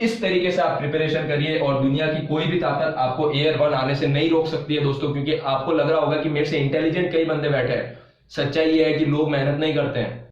इस तरीके से आप प्रिपरेशन करिए और दुनिया की कोई भी ताकत आपको एयर 1 आने से नहीं रोक सकती है दोस्तों, क्योंकि आपको लग रहा होगा कि मेरे से इंटेलिजेंट कई बंदे बैठे हैं। सच्चाई ये है कि लोग मेहनत नहीं करते हैं।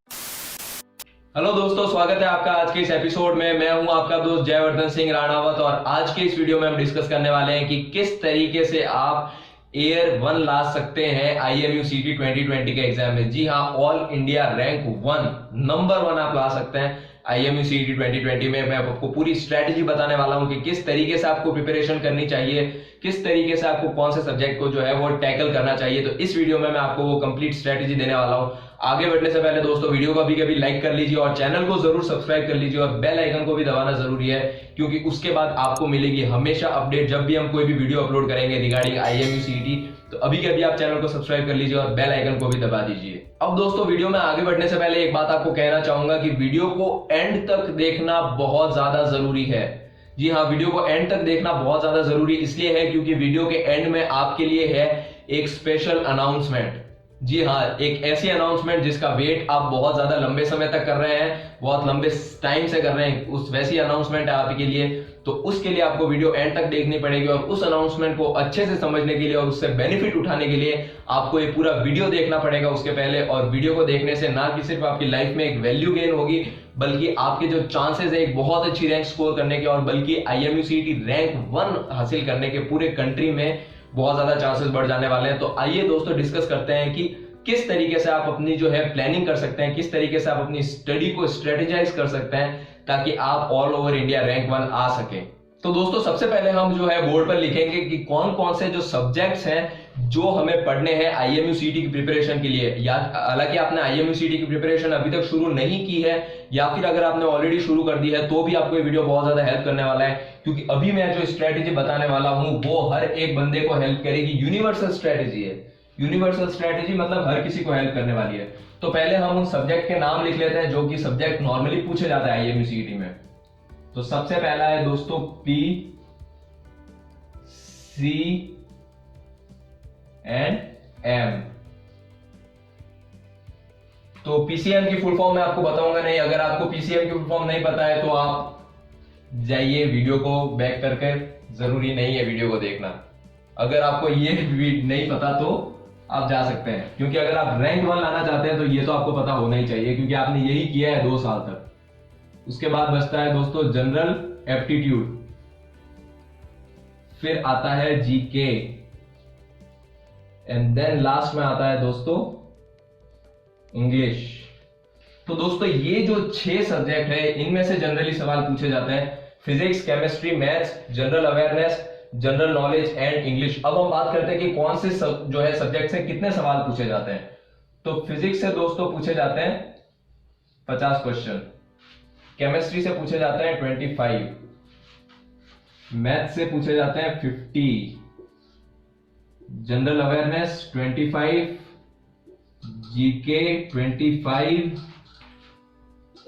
हेलो दोस्तों, स्वागत है आपका आज के इस एपिसोड में। मैं हूं आपका दोस्त जयवर्धन सिंह राणावत और आज के इस वीडियो में हम डिस्कस करने वाले हैं कि किस तरीके से आप एयर 1 ला सकते हैं IMU CT 2020 के एग्जाम में। जी हाँ, ऑल इंडिया रैंक 1 नंबर 1 आप ला सकते हैं IMU CT 2020 में। मैं आपको पूरी स्ट्रेटेजी बताने वाला हूं कि किस तरीके से आपको प्रिपरेशन करनी चाहिए, किस तरीके से आपको कौन से सब्जेक्ट को जो है वो टैकल करना चाहिए। तो इस वीडियो में मैं आपको वो कंप्लीट स्ट्रेटेजी देने वाला हूं। आगे बढ़ने से पहले दोस्तों वीडियो को कभी लाइक कर लीजिए और चैनल को जरूर सब्सक्राइब कर लीजिए और बेल आइकन को भी दबाना जरूरी है, क्योंकि उसके बाद आपको मिलेगी हमेशा अपडेट जब भी हम कोई भी वीडियो अपलोड करेंगे रिगार्डिंग IMU CT। तो अभी के अभी आप चैनल को सब्सक्राइब कर लीजिए और बेल आइकन को भी दबा दीजिए। अब दोस्तों वीडियो में आगे बढ़ने से पहले एक बात आपको कहना चाहूंगा कि वीडियो को एंड तक देखना बहुत ज्यादा जरूरी है। जी हाँ, वीडियो को एंड तक देखना बहुत ज्यादा जरूरी इसलिए है क्योंकि वीडियो के एंड में आपके लिए है एक स्पेशल अनाउंसमेंट। जी हाँ, एक ऐसी अनाउंसमेंट जिसका वेट आप बहुत ज्यादा लंबे समय तक कर रहे हैं, बहुत लंबे टाइम से कर रहे हैं, उस वैसी अनाउंसमेंट है आपके लिए। तो उसके लिए आपको वीडियो एंड तक देखनी पड़ेगी और उस अनाउंसमेंट को अच्छे से समझने के लिए और उससे बेनिफिट उठाने के लिए आपको ये पूरा वीडियो देखना पड़ेगा उसके पहले। और वीडियो को देखने से ना कि सिर्फ आपकी लाइफ में एक वैल्यू गेन होगी, बल्कि आपके जो चांसेस है एक बहुत अच्छी रैंक स्कोर करने के और बल्कि IMU CT रैंक 1 हासिल करने के पूरे कंट्री में बहुत ज्यादा चांसेस बढ़ जाने वाले हैं। तो आइए दोस्तों डिस्कस करते हैं कि किस तरीके से आप अपनी जो है प्लानिंग कर सकते हैं, किस तरीके से आप अपनी स्टडी को स्ट्रेटेजाइज कर सकते हैं ताकि आप ऑल ओवर इंडिया रैंक 1 आ सके। तो दोस्तों सबसे पहले हम जो है बोर्ड पर लिखेंगे कि कौन कौन से जो सब्जेक्ट्स हैं जो हमें पढ़ने हैं IMU CT की प्रिपरेशन के लिए। या हालांकि आपने IMU CT की प्रिपरेशन अभी तक शुरू नहीं की है या फिर अगर आपने ऑलरेडी शुरू कर दी है तो भी आपको ये वीडियो बहुत ज्यादा हेल्प करने वाला है, क्योंकि अभी मैं जो स्ट्रेटेजी बताने वाला हूं वो हर एक बंदे को हेल्प करेगी। यूनिवर्सल स्ट्रेटेजी है। यूनिवर्सल स्ट्रेटेजी मतलब हर किसी को हेल्प करने वाली है। तो पहले हम उन सब्जेक्ट के नाम लिख लेते हैं जो कि सब्जेक्ट नॉर्मली पूछे जाता है IMU CT में। तो सबसे पहला है दोस्तों PCM तो PCM की फुल फॉर्म मैं आपको बताऊंगा नहीं। अगर आपको PCM की फुल फॉर्म नहीं पता है तो आप जाइए वीडियो को बैक करके, जरूरी नहीं है वीडियो को देखना। अगर आपको ये नहीं पता तो आप जा सकते हैं, क्योंकि अगर आप रैंक 1 लाना चाहते हैं तो ये तो आपको पता होना ही चाहिए, क्योंकि आपने यही किया है 2 साल तक। उसके बाद बचता है दोस्तों जनरल एप्टीट्यूड, फिर आता है GK एंड देन लास्ट में आता है दोस्तों इंग्लिश। तो दोस्तों ये जो 6 सब्जेक्ट है इनमें से जनरली सवाल पूछे जाते हैं। Physics, chemistry, maths, general awareness, general knowledge and English. अब हम बात करते हैं कि कौन से जो है सब्जेक्ट से कितने सवाल पूछे जाते हैं। तो फिजिक्स से दोस्तों पूछे जाते हैं 50 क्वेश्चन, केमिस्ट्री से पूछे जाते हैं 25, मैथ से पूछे जाते हैं 50, जनरल अवेयरनेस 25, GK 25,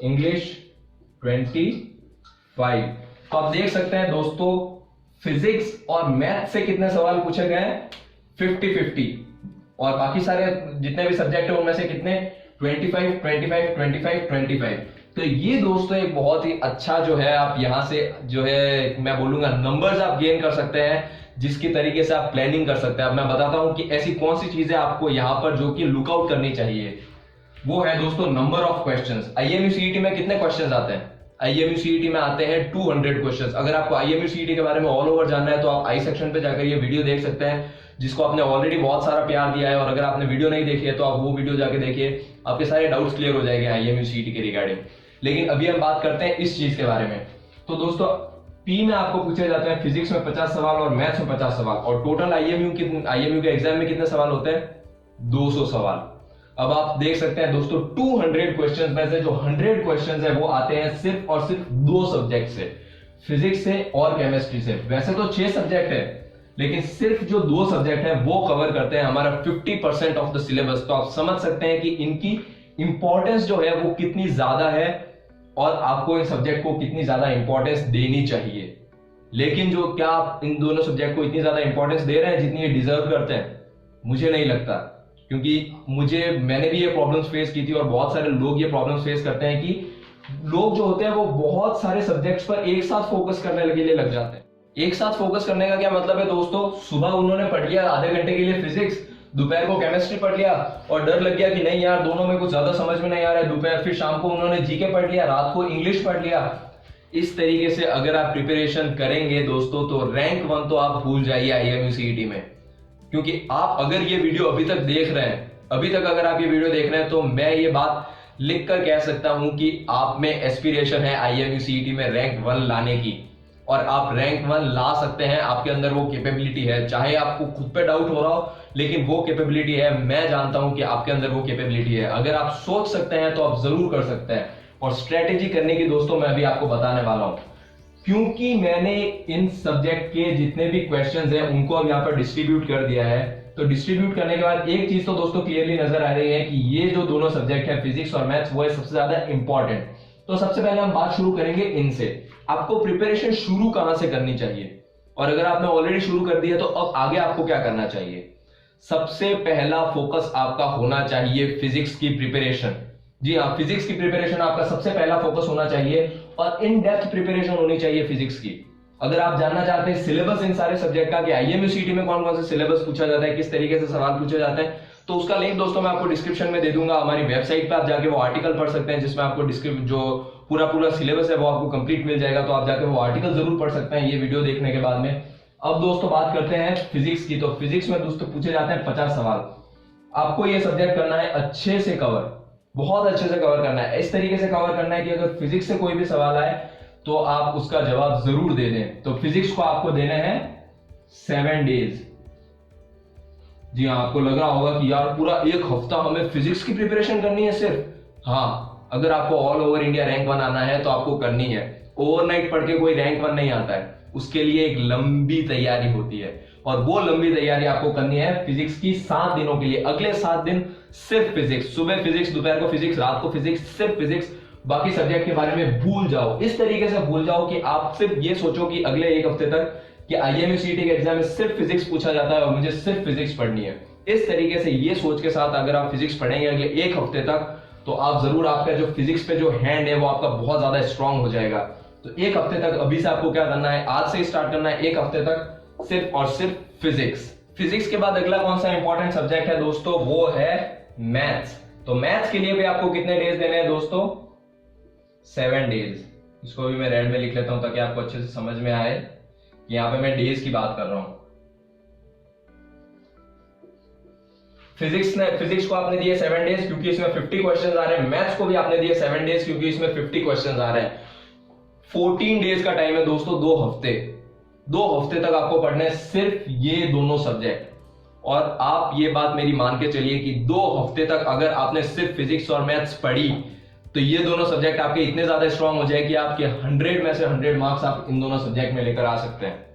इंग्लिश 25। तो आप देख सकते हैं दोस्तों फिजिक्स और मैथ से कितने सवाल पूछे गए हैं, 50-50। और बाकी सारे जितने भी सब्जेक्ट है उनमें से कितने, 25, 25, 25, 25। तो ये दोस्तों एक बहुत ही अच्छा जो है आप यहां से जो है मैं बोलूंगा नंबर्स आप गेन कर सकते हैं, जिसकी तरीके से आप प्लानिंग कर सकते हैं। अब मैं बताता हूं कि ऐसी कौन सी चीजें आपको यहां पर जो कि लुकआउट करनी चाहिए। वो है दोस्तों number of questions. IMU CT में कितने क्वेश्चंस आते हैं? IMU CT में आते हैं 200 क्वेश्चंस। अगर आपको IMU CT के बारे में ऑल ओवर जानना है तो आप आई सेक्शन पे जाकर ये वीडियो देख सकते हैं, जिसको आपने ऑलरेडी बहुत सारा प्यार दिया है। और अगर आपने वीडियो नहीं देखी है तो आप वो वीडियो जाके देखिए, आपके सारे डाउट्स क्लियर हो जाएंगे IMU CT के रिगार्डिंग। लेकिन अभी हम बात करते हैं इस चीज के बारे में। तो दोस्तों P में आपको पूछे जाते हैं फिजिक्स में 50 सवाल और मैथ्स में 50 सवाल, और टोटल IMU के एग्जाम में कितने सवाल होते हैं, 200 सवाल। अब आप देख सकते हैं दोस्तों 200 क्वेश्चंस में से जो 100 क्वेश्चंस है वो आते हैं सिर्फ और सिर्फ 2 सब्जेक्ट से, फिजिक्स से और केमिस्ट्री से। वैसे तो 6 सब्जेक्ट है, लेकिन सिर्फ जो 2 सब्जेक्ट है वो कवर करते हैं हमारा 50% ऑफ द सिलेबस। तो आप समझ सकते हैं कि इनकी इंपॉर्टेंस जो है वो कितनी ज्यादा है और आपको इन सब्जेक्ट को कितनी ज्यादा इंपॉर्टेंस देनी चाहिए। लेकिन जो क्या आप इन दोनों सब्जेक्ट को इतनी ज्यादा इंपॉर्टेंस दे रहे हैं जितनी ये डिजर्व करते हैं? मुझे नहीं लगता, क्योंकि मैंने भी ये प्रॉब्लम्स फेस की थी और बहुत सारे लोग ये प्रॉब्लम्स फेस करते हैं कि लोग जो होते हैं वो बहुत सारे सब्जेक्ट्स पर एक साथ फोकस करने के लिए लग जाते हैं। एक साथ फोकस करने का क्या मतलब है दोस्तों, सुबह उन्होंने पढ़ लिया आधे घंटे के लिए फिजिक्स, दोपहर को केमिस्ट्री पढ़ लिया और डर लग गया कि नहीं यार दोनों में कुछ ज्यादा समझ में नहीं आ रहा है, दोपहर फिर शाम को उन्होंने जीके पढ़ लिया, रात को इंग्लिश पढ़ लिया। इस तरीके से अगर आप प्रिपरेशन करेंगे दोस्तों तो रैंक 1 तो आप भूल जाइए आईएमयू सीईटी में। क्योंकि आप अगर ये वीडियो अभी तक देख रहे हैं, अभी तक अगर आप ये वीडियो देख रहे हैं, तो मैं ये बात लिख कर कह सकता हूं कि आप में एस्पिरेशन है आईएमयू सीईटी में रैंक 1 लाने की, और आप रैंक 1 ला सकते हैं। आपके अंदर वो कैपेबिलिटी है, चाहे आपको खुद पे डाउट हो रहा हो, लेकिन वो कैपेबिलिटी है। मैं जानता हूं कि आपके अंदर वो कैपेबिलिटी है। अगर आप सोच सकते हैं तो आप जरूर कर सकते हैं। और स्ट्रेटेजी करने की दोस्तों मैं अभी आपको बताने वाला हूं, क्योंकि मैंने इन सब्जेक्ट के जितने भी क्वेश्चंस हैं उनको अब यहाँ पर डिस्ट्रीब्यूट कर दिया है। तो डिस्ट्रीब्यूट करने के बाद एक चीज तो दोस्तों क्लियरली नजर आ रही है कि ये जो दोनों सब्जेक्ट है फिजिक्स और मैथ्स, वो है सबसे ज्यादा इंपॉर्टेंट। तो सबसे पहले हम बात शुरू करेंगे इनसे। आपको प्रिपरेशन शुरू कहां से करनी चाहिए, और अगर आपने ऑलरेडी शुरू कर दिया तो अब आगे आपको क्या करना चाहिए। सबसे पहला फोकस आपका होना चाहिए फिजिक्स की प्रिपरेशन। जी हाँ, फिजिक्स की प्रिपरेशन आपका सबसे पहला फोकस होना चाहिए, और इन डेप्थ प्रिपरेशन होनी चाहिए फिजिक्स की। अगर आप जानना चाहते हैं सिलेबस इन सारे सब्जेक्ट का कि आईएमयू सीईटी में कौन कौन से सिलेबस पूछा जाता है, किस तरीके से सवाल पूछे जाते हैं, तो उसका लिंक दोस्तों मैं आपको डिस्क्रिप्शन में दे दूंगा। हमारी वेबसाइट पे आप जाके वो आर्टिकल पढ़ सकते हैं जिसमें आपको जो पूरा सिलेबस है वो आपको कंप्लीट मिल जाएगा। तो आप जाके वो आर्टिकल जरूर पढ़ सकते हैं ये वीडियो देखने के बाद में। अब दोस्तों बात करते हैं फिजिक्स की। तो फिजिक्स में दोस्तों पूछे जाते हैं 50 सवाल। आपको ये सब्जेक्ट करना है अच्छे से कवर, बहुत अच्छे से कवर करना है। इस तरीके से कवर करना है कि अगर फिजिक्स से कोई भी सवाल आए तो आप उसका जवाब जरूर दे दें। तो फिजिक्स को आपको देने हैं 7 डेज। जी हाँ, आपको लग रहा होगा कि यार पूरा एक हफ्ता हमें फिजिक्स की प्रिपरेशन करनी है सिर्फ। हाँ, अगर आपको ऑल ओवर इंडिया रैंक 1 आना है तो आपको करनी है। ओवरनाइट पढ़ के कोई रैंक 1 नहीं आता है, उसके लिए एक लंबी तैयारी होती है, और वो लंबी तैयारी आपको करनी है फिजिक्स की 7 दिनों के लिए। अगले 7 दिन सिर्फ फिजिक्स, सुबह फिजिक्स, दोपहर को फिजिक्स, रात को फिजिक्स, सिर्फ फिजिक्स। बाकी सब्जेक्ट के बारे में भूल जाओ, इस तरीके से भूल जाओ कि आप सिर्फ ये सोचो कि अगले एक हफ्ते तक कि आईएमयू सीईटी के एग्जाम में सिर्फ फिजिक्स पूछा जाता है और मुझे सिर्फ फिजिक्स पढ़नी है। इस तरीके से ये सोच के साथ अगर आप फिजिक्स पढ़ेंगे अगले एक हफ्ते तक, तो आप जरूर आपका जो फिजिक्स पे जो हैंड है वो आपका बहुत ज्यादा स्ट्रांग हो जाएगा। तो एक हफ्ते तक अभी से आपको क्या करना है, आज से स्टार्ट करना है एक हफ्ते तक सिर्फ और सिर्फ फिजिक्स। फिजिक्स के बाद अगला कौन सा इंपॉर्टेंट सब्जेक्ट है दोस्तों, वो है मैथ्स। तो मैथ्स के लिए भी आपको कितने डेज देने हैं दोस्तों, 7 डेज। इसको भी मैं रेड में लिख लेता हूं ताकि आपको अच्छे से समझ में आए कि यहां पे मैं डेज की बात कर रहा हूं। फिजिक्स को आपने दिए 7 डेज क्योंकि इसमें 50 क्वेश्चंस आ रहे हैं। मैथ्स को भी आपने दिए 7 डेज क्योंकि इसमें 50 क्वेश्चंस आ रहे हैं। 14 डेज का टाइम है दोस्तों, 2 हफ्ते। 2 हफ्ते तक आपको पढ़ने सिर्फ ये दोनों सब्जेक्ट। और आप ये बात मेरी मान के चलिए कि 2 हफ्ते तक अगर आपने सिर्फ फिजिक्स और मैथ्स पढ़ी तो ये दोनों सब्जेक्ट आपके इतने ज्यादा स्ट्रांग हो जाए कि आपके 100 में से 100 मार्क्स आप इन दोनों सब्जेक्ट में लेकर आ सकते हैं।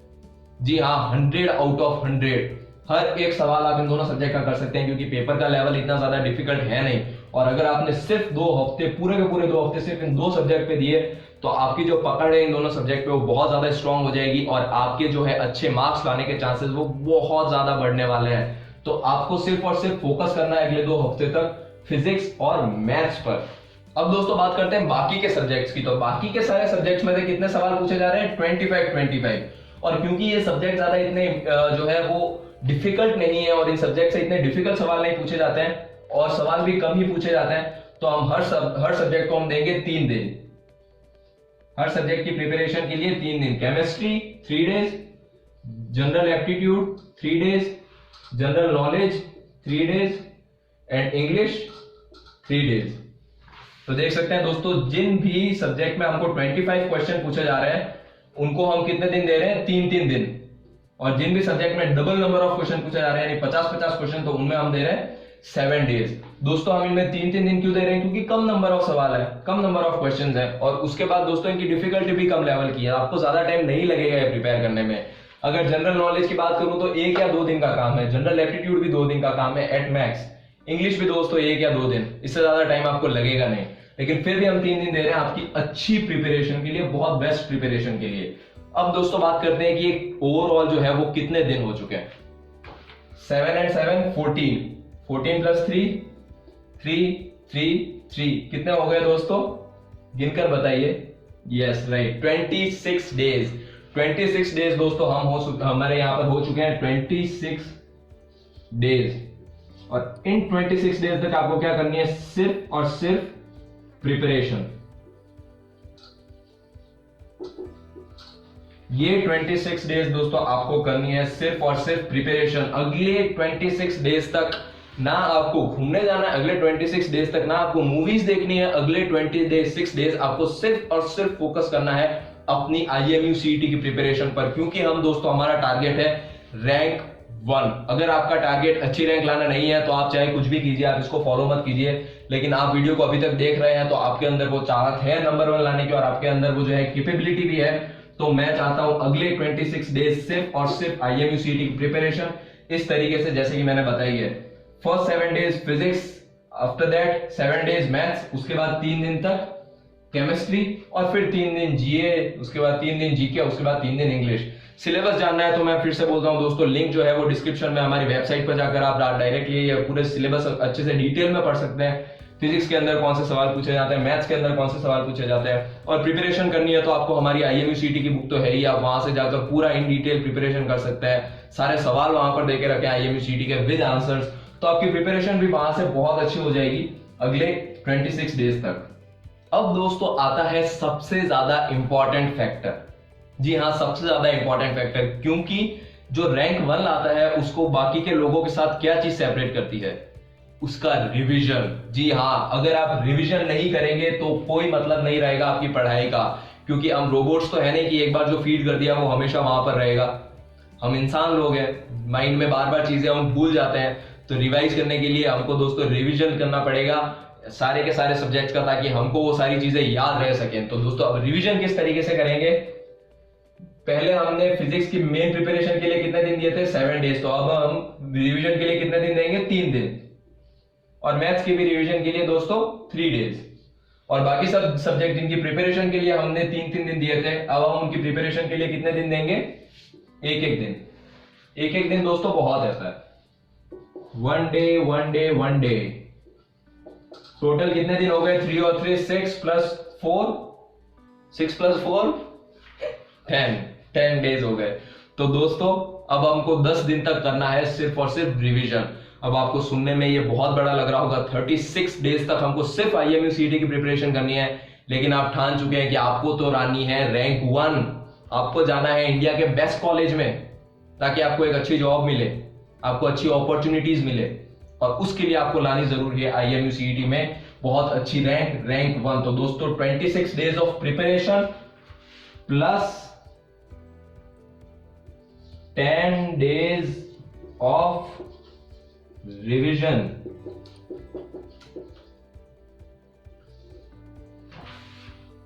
जी हाँ, 100 आउट ऑफ 100 हर एक सवाल आप इन दोनों सब्जेक्ट का कर सकते हैं, क्योंकि पेपर का लेवल इतना ज्यादा डिफिकल्ट है नहीं। और अगर आपने सिर्फ 2 हफ्ते, पूरे के पूरे 2 हफ्ते सिर्फ इन 2 सब्जेक्ट पे दिए तो आपकी जो पकड़ है इन दोनों सब्जेक्ट पे वो बहुत ज्यादा स्ट्रांग हो जाएगी, और आपके जो है अच्छे मार्क्स लाने के चांसेस वो बहुत ज्यादा बढ़ने वाले हैं। तो आपको सिर्फ और सिर्फ फोकस करना है अगले 2 हफ्ते तक फिजिक्स और मैथ्स पर। अब दोस्तों बात करते हैं बाकी के सब्जेक्ट्स की। तो बाकी के सारे सब्जेक्ट्स में से कितने सवाल पूछे जा रहे हैं, 25। और क्योंकि ये सब्जेक्ट ज्यादा इतने जो है वो डिफिकल्ट नहीं है और इन सब्जेक्ट से इतने डिफिकल्ट सवाल नहीं पूछे जाते हैं और सवाल भी कम ही पूछे जाते हैं, तो हम हर सब्जेक्ट को हम देंगे 3 दिन। हर सब्जेक्ट की प्रिपरेशन के लिए 3 दिन। Chemistry 3 days, general aptitude 3 days, general knowledge 3 days and English 3 days. तो देख सकते हैं दोस्तों, जिन भी सब्जेक्ट में हमको 25 क्वेश्चन पूछे जा रहे हैं उनको हम कितने दिन दे रहे हैं, 3-3 दिन। और जिन भी सब्जेक्ट में डबल नंबर ऑफ क्वेश्चन पूछे जा रहे हैं यानी 50-50 क्वेश्चन, तो उनमें हम दे रहे हैं 7 डेज। दोस्तों हम इनमें 3-3 दिन क्यों दे रहे हैं, क्योंकि कम नंबर ऑफ सवाल है, कम नंबर ऑफ क्वेश्चन है, और उसके बाद दोस्तों इनकी डिफिकल्टी भी कम लेवल की है। आपको ज्यादा टाइम नहीं लगेगा ये प्रिपेयर करने में। अगर जनरल नॉलेज की बात करूं तो 1 या 2 दिन का काम है, जनरल एप्टीट्यूड भी 2 दिन का काम है एट मैक्स, इंग्लिश भी दोस्तों 1 या 2 दिन, इससे ज्यादा टाइम आपको लगेगा नहीं। लेकिन फिर भी हम 3 दिन दे रहे हैं आपकी अच्छी प्रिपरेशन के लिए, बहुत बेस्ट प्रिपरेशन के लिए। अब दोस्तों बात करते हैं कि ओवरऑल जो है वो कितने दिन हो चुके हैं। 7 and 7 14, 14 + 3 3 3 3 कितने हो गए दोस्तों, गिनकर बताइए। Yes right, 26 days. 26 डेज दोस्तों हमारे यहां पर हो चुके हैं 26 डेज। और इन 26 डेज तक आपको क्या करनी है, सिर्फ और सिर्फ प्रिपरेशन। ये 26 डेज दोस्तों आपको करनी है सिर्फ और सिर्फ प्रिपरेशन। अगले 26 डेज तक ना आपको घूमने जाना है, अगले 26 डेज तक ना आपको मूवीज देखनी है, अगले 26 डेज आपको सिर्फ और सिर्फ फोकस करना है अपनी IMU CET की प्रिपरेशन पर। क्योंकि हम दोस्तों हमारा टारगेट है रैंक 1। अगर आपका टारगेट अच्छी रैंक लाना नहीं है तो आप चाहे कुछ भी कीजिए, आप इसको फॉलो मत कीजिए, लेकिन आप वीडियो को अभी तक देख रहे हैं तो आपके अंदर वो चाहत है नंबर 1 लाने की और आपके अंदर वो जो है कैपेबिलिटी भी है। तो मैं चाहता हूं अगले 26 डेज सिर्फ और सिर्फ IMU CET की प्रिपरेशन इस तरीके से जैसे कि मैंने बताई है। First 7 days physics, after that 7 days maths, उसके बाद 3 दिन तक केमिस्ट्री और फिर 3 दिन GA, उसके बाद 3 दिन GK, उसके बाद 3 दिन इंग्लिश। सिलेबस जानना है तो मैं फिर से बोलता हूं दोस्तों, लिंक जो है वो डिस्क्रिप्शन में हमारी वेबसाइट पर जाकर आप डायरेक्टली ये पूरे सिलेबस अच्छे से डिटेल में पढ़ सकते हैं। फिजिक्स के अंदर कौन से सवाल पूछे जाते हैं, मैथ्स के अंदर कौन से सवाल पूछे जाते हैं, और प्रिपरेशन करनी है तो आपको हमारी IMU CET की बुक तो है ही, आप वहां से जाकर पूरा इन डिटेल प्रिपरेशन कर सकते हैं। सारे सवाल वहां पर देके रखे हैं IMU CET के विद आंसर्स, तो आपकी प्रिपरेशन भी वहां से बहुत अच्छी हो जाएगी अगले 26 डेज तक। अब दोस्तों आता है सबसे ज्यादा इंपॉर्टेंट फैक्टर। जी हाँ, सबसे ज्यादा इंपॉर्टेंट फैक्टर, क्योंकि जो रैंक 1 लाता है उसको बाकी के लोगों के साथ क्या चीज सेपरेट करती है, उसका रिवीजन। जी हाँ, अगर आप रिवीजन नहीं करेंगे तो कोई मतलब नहीं रहेगा आपकी पढ़ाई का, क्योंकि हम रोबोट्स तो है नहीं कि एक बार जो फीड कर दिया वो हमेशा वहां पर रहेगा। हम इंसान लोग हैं, माइंड में बार बार चीजें हम भूल जाते हैं, तो रिवाइज करने के लिए हमको दोस्तों रिवीजन करना पड़ेगा सारे के सारे सब्जेक्ट्स का, ताकि हमको वो सारी चीजें याद रह सकें। तो दोस्तों अब रिवीजन किस तरीके से करेंगे, पहले हमने फिजिक्स की मेन प्रिपरेशन के लिए कितने दिन दिए थे, 7 डेज, तो अब हम रिवीजन के लिए कितने दिन देंगे, 3 दिन, और मैथ्स के भी रिवीजन के लिए दोस्तों 3 डेज, और बाकी सब सब्जेक्ट जिनकी प्रिपरेशन के लिए हमने 3-3 दिन दिए थे, अब हम उनकी प्रिपरेशन के लिए कितने दिन देंगे, 1-1 दिन। 1-1 दिन दोस्तों बहुत है sir, 1 day 1 day 1 day, total कितने दिन हो गए, 3 और 3 6 प्लस 4, 6 प्लस 4 10 डेज हो गए। तो दोस्तों अब हमको 10 दिन तक करना है सिर्फ और सिर्फ रिवीजन। अब आपको सुनने में ये बहुत बड़ा लग रहा होगा, 36 डेज तक हमको सिर्फ IMU CET की प्रिपरेशन करनी है, लेकिन आप ठान चुके हैं कि आपको तो रानी है रैंक 1, आपको जाना है इंडिया के बेस्ट कॉलेज में, ताकि आपको एक अच्छी जॉब मिले, आपको अच्छी अपॉर्चुनिटीज मिले, और उसके लिए आपको लानी जरूरी है IMU CET में बहुत अच्छी रैंक 1। तो दोस्तों 26 days of preparation plus 10 days of revision,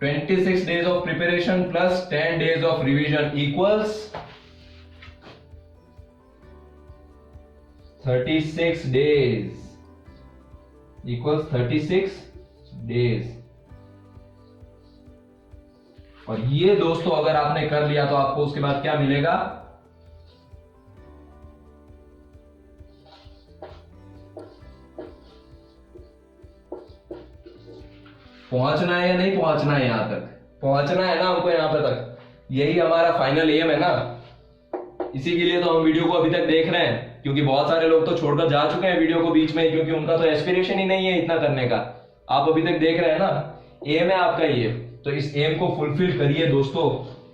(26 days of preparation plus 10 days of revision equals 36 days, equals 36 days। और ये दोस्तों अगर आपने कर लिया तो आपको उसके बाद क्या मिलेगा, पहुंचना है या नहीं पहुंचना है, यहां तक पहुंचना है ना हमको, यहां पे तक, यही हमारा फाइनल एम है ना। इसी के लिए तो हम वीडियो को अभी तक देख रहे हैं, क्योंकि बहुत सारे लोग तो छोड़कर जा चुके हैं वीडियो को बीच में, क्योंकि उनका तो एस्पिरेशन ही नहीं है इतना करने का। आप अभी तक देख रहे हैं ना, एम है आपका ये, तो इस एम को फुलफिल करिए दोस्तों,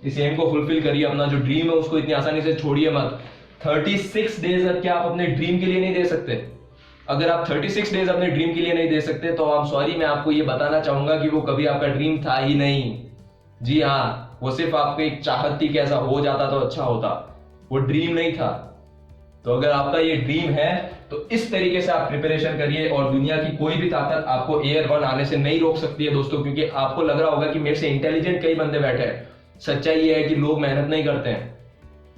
इस एम को फुलफिल करिए, अपना जो ड्रीम है उसको इतनी आसानी से छोड़िए मत। 36 डेज क्या आप अपने ड्रीम के लिए नहीं दे सकते? अगर आप 36 डेज अपने ड्रीम के लिए नहीं दे सकते तो आई एम सॉरी, मैं आपको ये बताना चाहूंगा कि वो कभी आपका ड्रीम था ही नहीं। जी हाँ, वो सिर्फ आपकी एक चाहत थी कि ऐसा हो जाता तो अच्छा होता, वो ड्रीम नहीं था। तो अगर आपका ये ड्रीम है तो इस तरीके से आप प्रिपरेशन करिए, और दुनिया की कोई भी ताकत आपको एयर 1 आने से नहीं रोक सकती है दोस्तों। क्योंकि आपको लग रहा होगा कि मेरे से इंटेलिजेंट कई बंदे बैठे हैं, सच्चाई ये है कि लोग मेहनत नहीं करते हैं,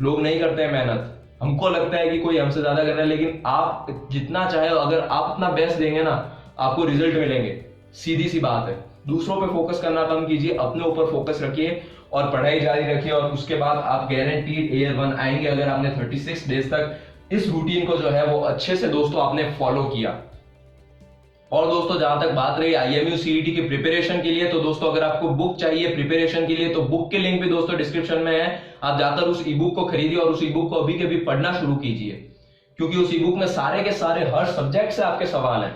लोग नहीं करते हैं मेहनत। हमको लगता है कि कोई हमसे ज्यादा कर रहा है, लेकिन आप जितना चाहे अगर आप अपना बेस्ट देंगे ना, आपको रिजल्ट मिलेंगे, सीधी सी बात है। दूसरों पे फोकस करना कम कीजिए, अपने ऊपर फोकस रखिए और पढ़ाई जारी रखिए, और उसके बाद आप गारंटीड एयर 1 आएंगे अगर आपने 36 डेज तक इस रूटीन को जो है वो अच्छे से दोस्तों आपने फॉलो किया। और दोस्तों जहां तक बात रही IMU CET की प्रिपरेशन के लिए, तो दोस्तों अगर आपको बुक चाहिए प्रिपरेशन के लिए तो बुक के लिंक भी दोस्तों डिस्क्रिप्शन में है। आप जाकर उस ई बुक को खरीदिए और उस ई बुक को अभी के अभी पढ़ना शुरू कीजिए, क्योंकि उस ई बुक में सारे के सारे हर सब्जेक्ट से आपके सवाल हैं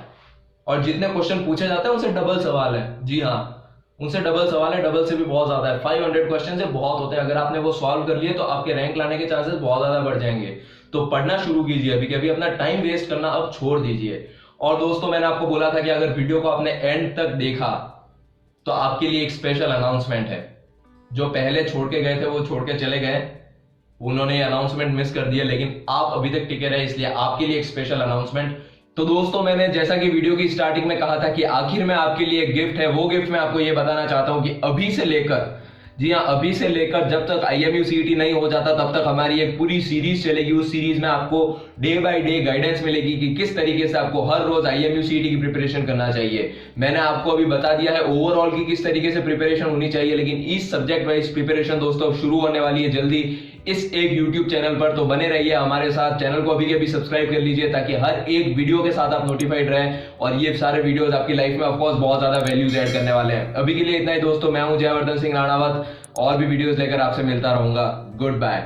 और जितने क्वेश्चन पूछे जाते हैं उनसे डबल सवाल है। जी हाँ, उनसे डबल सवाल है, डबल से भी बहुत ज्यादा है। 500 क्वेश्चन से बहुत होते हैं। अगर आपने वो सॉल्व कर लिए तो आपके रैंक लाने के चांसेस बहुत ज्यादा बढ़ जाएंगे। तो पढ़ना शुरू कीजिए अभी के अभी, अपना टाइम वेस्ट करना अब छोड़ दीजिए। और दोस्तों मैंने आपको बोला था कि अगर वीडियो को आपने एंड तक देखा तो आपके लिए एक स्पेशल अनाउंसमेंट है। जो पहले छोड़ के गए थे वो छोड़ के चले गए, उन्होंने अनाउंसमेंट मिस कर दिया, लेकिन आप अभी तक टिके रहे, इसलिए आपके लिए एक स्पेशल अनाउंसमेंट। तो दोस्तों मैंने जैसा कि वीडियो की स्टार्टिंग में कहा था कि आखिर में आपके लिए एक गिफ्ट है, वो गिफ्ट मैं आपको ये बताना चाहता हूं कि अभी से लेकर, जी हाँ अभी से लेकर जब तक IMU CET नहीं हो जाता तब तक हमारी एक पूरी सीरीज चलेगी। उस सीरीज में आपको डे बाय डे गाइडेंस मिलेगी कि किस तरीके से आपको हर रोज IMU CET की प्रिपरेशन करना चाहिए। मैंने आपको अभी बता दिया है ओवरऑल की किस तरीके से प्रिपरेशन होनी चाहिए, लेकिन इस सब्जेक्ट वाइज प्रिपरेशन दोस्तों शुरू होने वाली है जल्दी इस एक YouTube चैनल पर। तो बने रहिए हमारे साथ, चैनल को अभी के अभी सब्सक्राइब कर लीजिए ताकि हर एक वीडियो के साथ आप नोटिफाइड रहें और ये सारे वीडियोस आपकी लाइफ में ऑफकोर्स बहुत ज्यादा वैल्यूज ऐड करने वाले हैं। अभी के लिए इतना ही दोस्तों, मैं हूं जयवर्धन सिंह राणावत, और भी वीडियोस लेकर आपसे मिलता रहूंगा। Good bye.